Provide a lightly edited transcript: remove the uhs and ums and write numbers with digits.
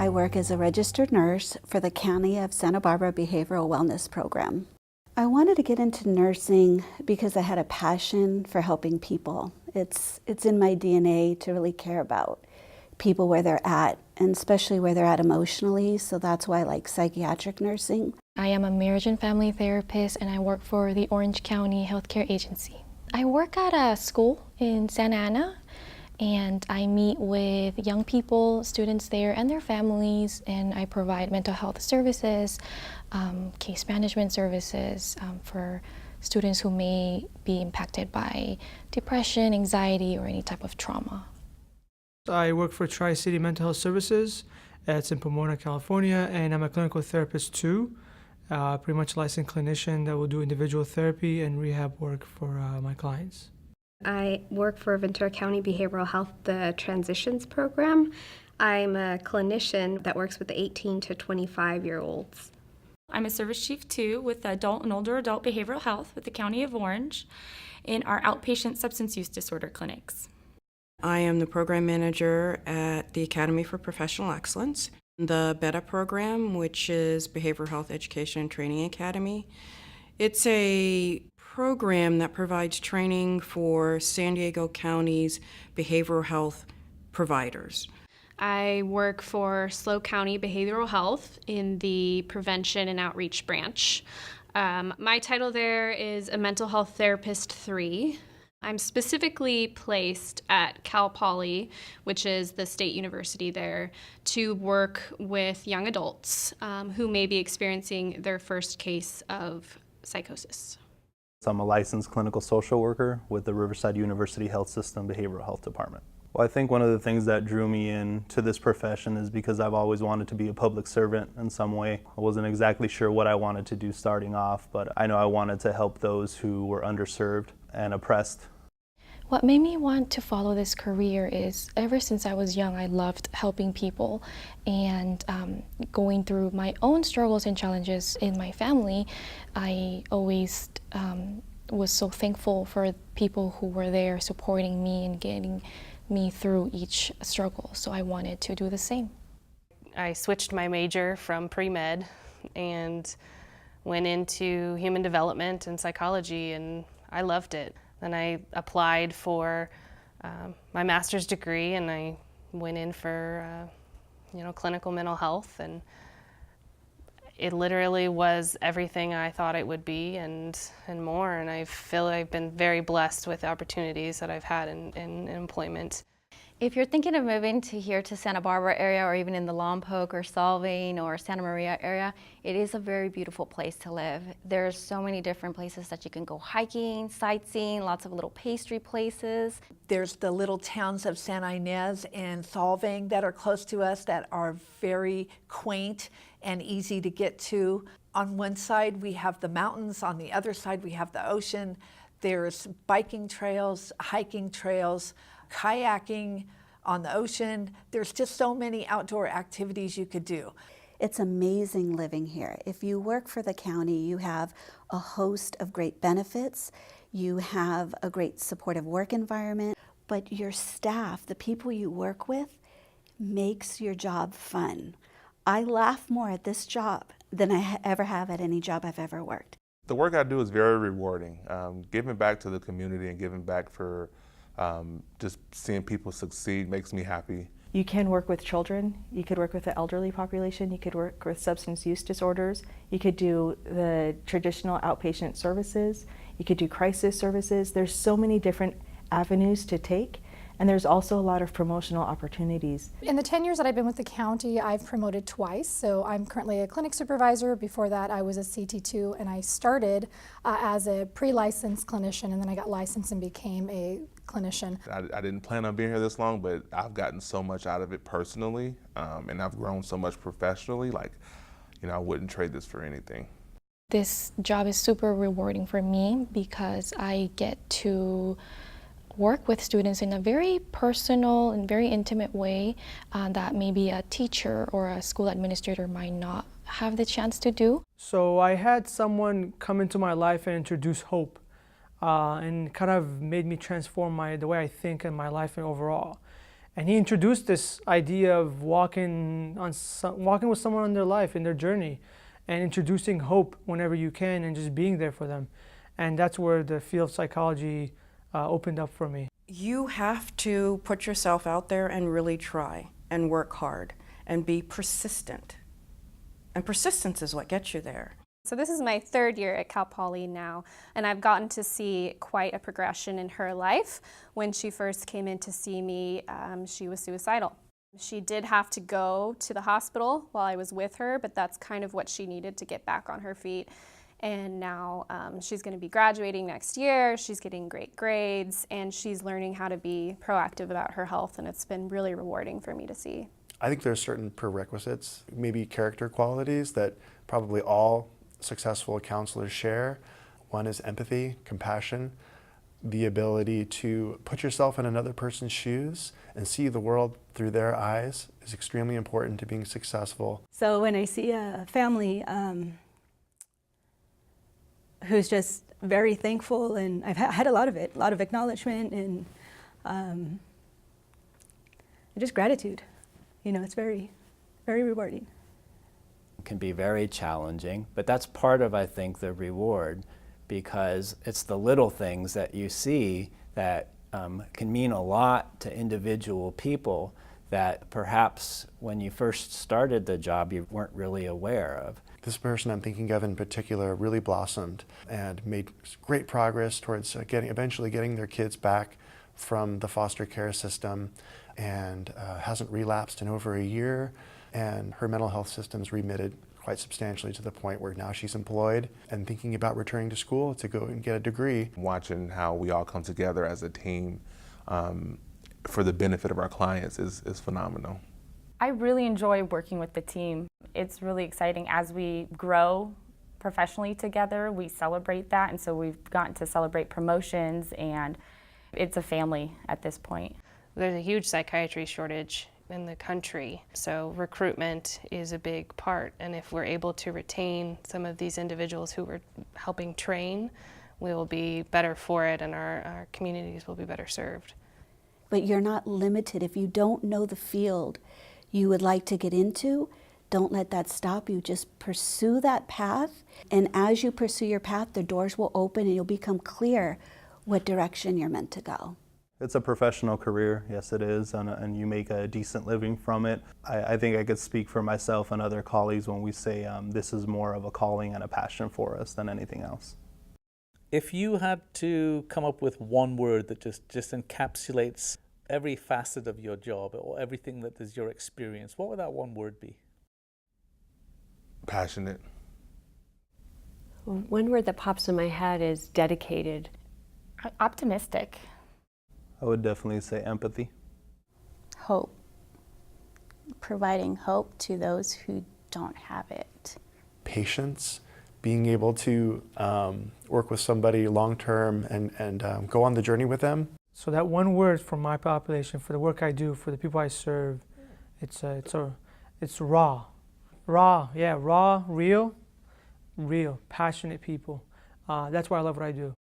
I work as a registered nurse for the County of Santa Barbara Behavioral Wellness Program. I wanted to get into nursing because I had a passion for helping people. It's in my DNA to really care about people where they're at, and especially where they're at emotionally, so that's why I like psychiatric nursing. I am a marriage and family therapist, and I work for the Orange County Healthcare Agency. I work at a school in Santa Ana, and I meet with young people, students there, and their families, and I provide mental health services, case management services for students who may be impacted by depression, anxiety, or any type of trauma. I work for Tri-City Mental Health Services. It's in Pomona, California, and I'm a clinical therapist too. Pretty much a licensed clinician that will do individual therapy and rehab work for my clients. I work for Ventura County Behavioral Health, the Transitions Program. I'm a clinician that works with the 18 to 25-year-olds. I'm a service chief too with adult and older adult behavioral health with the County of Orange in our outpatient substance use disorder clinics. I am the program manager at the Academy for Professional Excellence, the BETA program, which is Behavioral Health Education and Training Academy. It's a program that provides training for San Diego County's behavioral health providers. I work for SLO County Behavioral Health in the Prevention and Outreach branch. My title there is a Mental Health Therapist 3. I'm specifically placed at Cal Poly, which is the state university there, to work with young adults who may be experiencing their first case of psychosis. I'm a licensed clinical social worker with the Riverside University Health System Behavioral Health Department. Well, I think one of the things that drew me into this profession is because I've always wanted to be a public servant in some way. I wasn't exactly sure what I wanted to do starting off, but I know I wanted to help those who were underserved and oppressed. What made me want to follow this career is ever since I was young, I loved helping people, and going through my own struggles and challenges in my family, I always was so thankful for people who were there supporting me and getting me through each struggle, so I wanted to do the same. I switched my major from pre-med and went into human development and psychology, and I loved it. Then I applied for my master's degree, and I went in for clinical mental health, and it literally was everything I thought it would be and more, and I feel I've been very blessed with the opportunities that I've had in employment. If you're thinking of moving to here to Santa Barbara area, or even in the Lompoc or Solvang or Santa Maria area, it is a very beautiful place to live. There's so many different places that you can go hiking, sightseeing, lots of little pastry places. There's the little towns of Santa Ynez and Solvang that are close to us that are very quaint and easy to get to. On one side we have the mountains, on the other side we have the ocean. There's biking trails, hiking trails, kayaking on the ocean. There's just so many outdoor activities you could do. It's amazing living here. If you work for the county, you have a host of great benefits. You have a great supportive work environment, but your staff, the people you work with, makes your job fun. I laugh more at this job than I ever have at any job I've ever worked. The work I do is very rewarding. Giving back to the community and giving back for just seeing people succeed makes me happy. You can work with children, you could work with the elderly population, you could work with substance use disorders, you could do the traditional outpatient services, you could do crisis services. There's so many different avenues to take, and there's also a lot of promotional opportunities. In the 10 years that I've been with the county, I've promoted twice. So I'm currently a clinic supervisor. Before that, I was a CT2, and I started as a pre-licensed clinician, and then I got licensed and became a clinician. I didn't plan on being here this long, but I've gotten so much out of it personally, and I've grown so much professionally. I wouldn't trade this for anything. This job is super rewarding for me because I get to work with students in a very personal and very intimate way that maybe a teacher or a school administrator might not have the chance to do. So I had someone come into my life and introduce hope, and kind of made me transform the way I think in my life and overall. And he introduced this idea of walking with someone in their life, in their journey, and introducing hope whenever you can and just being there for them. And that's where the field of psychology opened up for me. You have to put yourself out there and really try and work hard and be persistent. And persistence is what gets you there. So this is my third year at Cal Poly now, and I've gotten to see quite a progression in her life. When she first came in to see me, she was suicidal. She did have to go to the hospital while I was with her, but that's kind of what she needed to get back on her feet. And now she's going to be graduating next year, she's getting great grades, and she's learning how to be proactive about her health, and it's been really rewarding for me to see. I think there's certain prerequisites, maybe character qualities that probably all successful counselors share. One is empathy, compassion, the ability to put yourself in another person's shoes and see the world through their eyes is extremely important to being successful. So when I see a family who's just very thankful, and I've had a lot of it, a lot of acknowledgement and just gratitude. You know, it's very, very rewarding. It can be very challenging, but that's part of, I think, the reward, because it's the little things that you see that can mean a lot to individual people that perhaps when you first started the job you weren't really aware of. This person I'm thinking of in particular really blossomed and made great progress towards eventually getting their kids back from the foster care system, and hasn't relapsed in over a year, and her mental health system's remitted quite substantially to the point where now she's employed and thinking about returning to school to go and get a degree. Watching how we all come together as a team for the benefit of our clients is phenomenal. I really enjoy working with the team. It's really exciting. As we grow professionally together, we celebrate that, and so we've gotten to celebrate promotions, and it's a family at this point. There's a huge psychiatry shortage in the country, so recruitment is a big part, and if we're able to retain some of these individuals who we're helping train, we will be better for it, and our communities will be better served. But you're not limited. If you don't know the field you would like to get into, don't let that stop you. Just pursue that path, and as you pursue your path, the doors will open and you'll become clear what direction you're meant to go. It's a professional career, yes it is, and you make a decent living from it. I think I could speak for myself and other colleagues when we say this is more of a calling and a passion for us than anything else. If you had to come up with one word that just encapsulates every facet of your job or everything that is your experience, what would that one word be? Passionate. One word that pops in my head is dedicated. Optimistic. I would definitely say empathy. Hope. Providing hope to those who don't have it. Patience, being able to work with somebody long-term and go on the journey with them. So that one word for my population, for the work I do, for the people I serve, it's raw. Raw, yeah, raw, real, passionate people. That's why I love what I do.